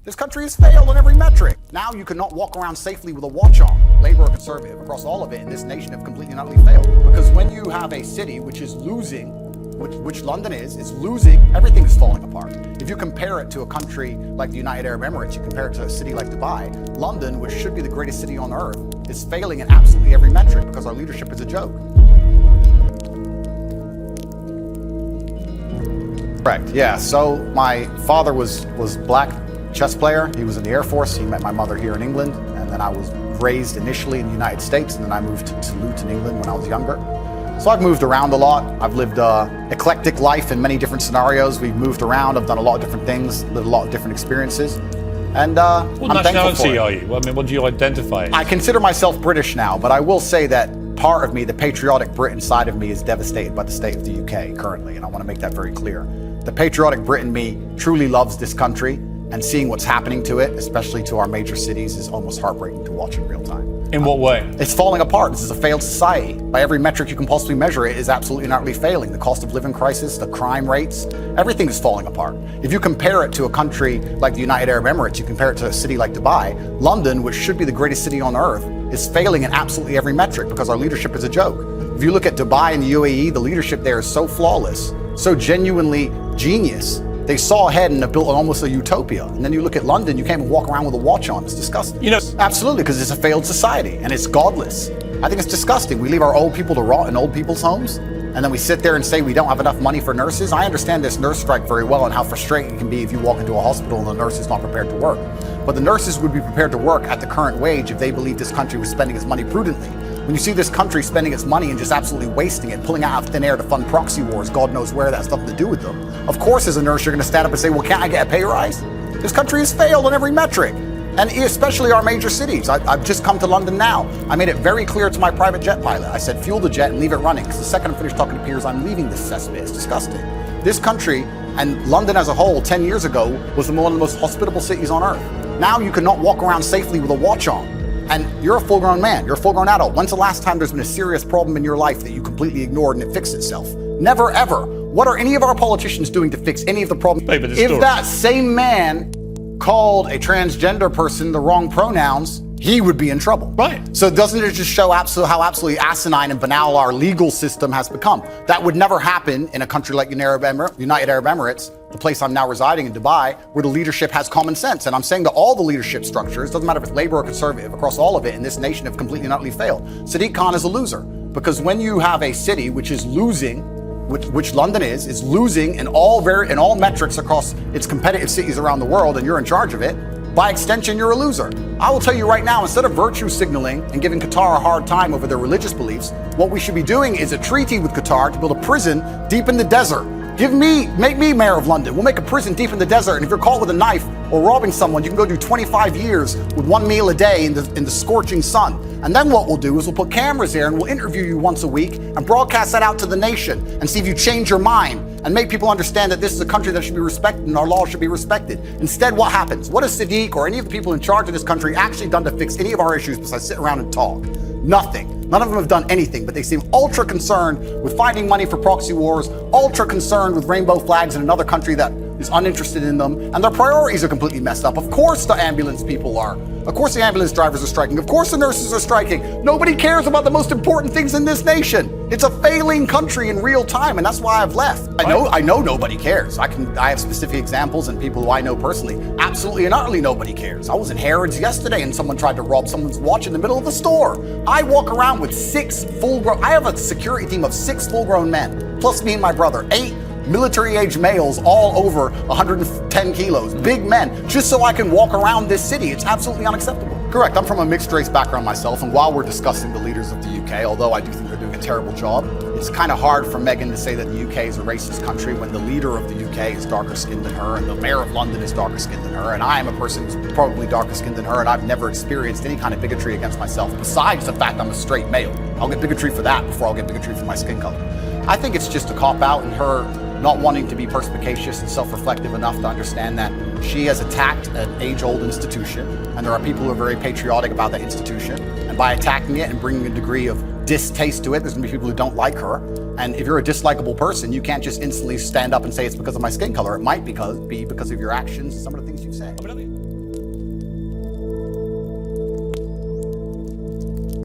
This country has failed on every metric. Now you cannot walk around safely with a watch on. Labor or conservative, across all of it in this nation have completely and utterly failed. Because when you have a city which is losing, which London is losing, everything is falling apart. If you compare it to a country like the United Arab Emirates, you compare it to a city like Dubai, London, which should be the greatest city on earth, is failing in absolutely every metric because our leadership is a joke. Correct, yeah. So my father was black chess player. He was in the Air Force. He met my mother here in England, and then I was raised initially in the United States, and then I moved to Luton, England when I was younger. So I've moved around a lot. I've lived an eclectic life in many different scenarios. We've moved around. I've done a lot of different things, lived a lot of different experiences. And what I'm nationality are you? I mean, what do you identify as? I consider myself British now, but I will say that part of me, the patriotic Brit inside of me, is devastated by the state of the UK currently, and I want to make that very clear. The patriotic Brit in me truly loves this country, and seeing what's happening to it, especially to our major cities, is almost heartbreaking to watch in real time. In what way? It's falling apart. This is a failed society. By every metric you can possibly measure, it is absolutely and utterly failing. The cost of living crisis, the crime rates, everything is falling apart. If you compare it to a country like the United Arab Emirates, you compare it to a city like Dubai, London, which should be the greatest city on earth, is failing in absolutely every metric because our leadership is a joke. If you look at Dubai and the UAE, the leadership there is so flawless, so genuinely genius. They saw ahead and have built almost a utopia. And then you look at London, you can't even walk around with a watch on. It's disgusting. You know, absolutely, because it's a failed society and it's godless. I think it's disgusting. We leave our old people to rot in old people's homes, and then we sit there and say we don't have enough money for nurses. I understand this nurse strike very well and how frustrating it can be if you walk into a hospital and the nurse is not prepared to work. But the nurses would be prepared to work at the current wage if they believed this country was spending its money prudently. When you see this country spending its money and just absolutely wasting it, pulling out of thin air to fund proxy wars, God knows where that has nothing to do with them. Of course, as a nurse, you're going to stand up and say, well, can't I get a pay rise? This country has failed on every metric, and especially our major cities. I've just come to London now. I made it very clear to my private jet pilot. I said, fuel the jet and leave it running, because the second I'm finished talking to peers, I'm leaving this cesspit. It's disgusting. This country, and London as a whole, 10 years ago, was one of the most hospitable cities on earth. Now you cannot walk around safely with a watch on. And you're a full-grown man, you're a full-grown adult. When's the last time there's been a serious problem in your life that you completely ignored and it fixed itself? Never, ever. What are any of our politicians doing to fix any of the problems? If that same man called a transgender person the wrong pronouns, he would be in trouble. Right. So doesn't it just show how absolutely asinine and banal our legal system has become? That would never happen in a country like United Arab Emirates, the place I'm now residing in, Dubai, where the leadership has common sense. And I'm saying that all the leadership structures, doesn't matter if it's labor or conservative, across all of it in this nation have completely and utterly failed. Sadiq Khan is a loser, because when you have a city which is losing, which London is losing in all metrics across its competitive cities around the world, and you're in charge of it, by extension, you're a loser. I will tell you right now, instead of virtue signaling and giving Qatar a hard time over their religious beliefs, what we should be doing is a treaty with Qatar to build a prison deep in the desert. Make me mayor of London. We'll make a prison deep in the desert, and if you're caught with a knife or robbing someone, you can go do 25 years with one meal a day in the scorching sun. And then what we'll do is we'll put cameras there and we'll interview you once a week and broadcast that out to the nation and see if you change your mind and make people understand that this is a country that should be respected and our laws should be respected. Instead, what happens? What has Sadiq or any of the people in charge of this country actually done to fix any of our issues besides sit around and talk? Nothing. None of them have done anything, but they seem ultra concerned with finding money for proxy wars, ultra concerned with rainbow flags in another country that is uninterested in them, and their priorities are completely messed up. Of course the ambulance people are. Of course the ambulance drivers are striking. Of course the nurses are striking. Nobody cares about the most important things in this nation. It's a failing country in real time, and that's why I've left. I know nobody cares. I have specific examples and people who I know personally. Absolutely and utterly nobody cares. I was in Harrods yesterday and someone tried to rob someone's watch in the middle of the store. I walk around with I have a security team of 6 full-grown men, plus me and my brother, 8 military-age males, all over 110 kilos, big men, just so I can walk around this city. It's absolutely unacceptable. Correct, I'm from a mixed race background myself, and while we're discussing the leaders of the UK, although I do think they're doing a terrible job, it's kind of hard for Meghan to say that the UK is a racist country when the leader of the UK is darker skinned than her, and the mayor of London is darker skinned than her, and I am a person who's probably darker skinned than her, and I've never experienced any kind of bigotry against myself, besides the fact I'm a straight male. I'll get bigotry for that before I'll get bigotry for my skin color. I think it's just a cop-out, and her not wanting to be perspicacious and self-reflective enough to understand that she has attacked an age-old institution, and there are people who are very patriotic about that institution. And by attacking it and bringing a degree of distaste to it, there's gonna be people who don't like her. And if you're a dislikable person, you can't just instantly stand up and say it's because of my skin color. It might be because of your actions, some of the things you say.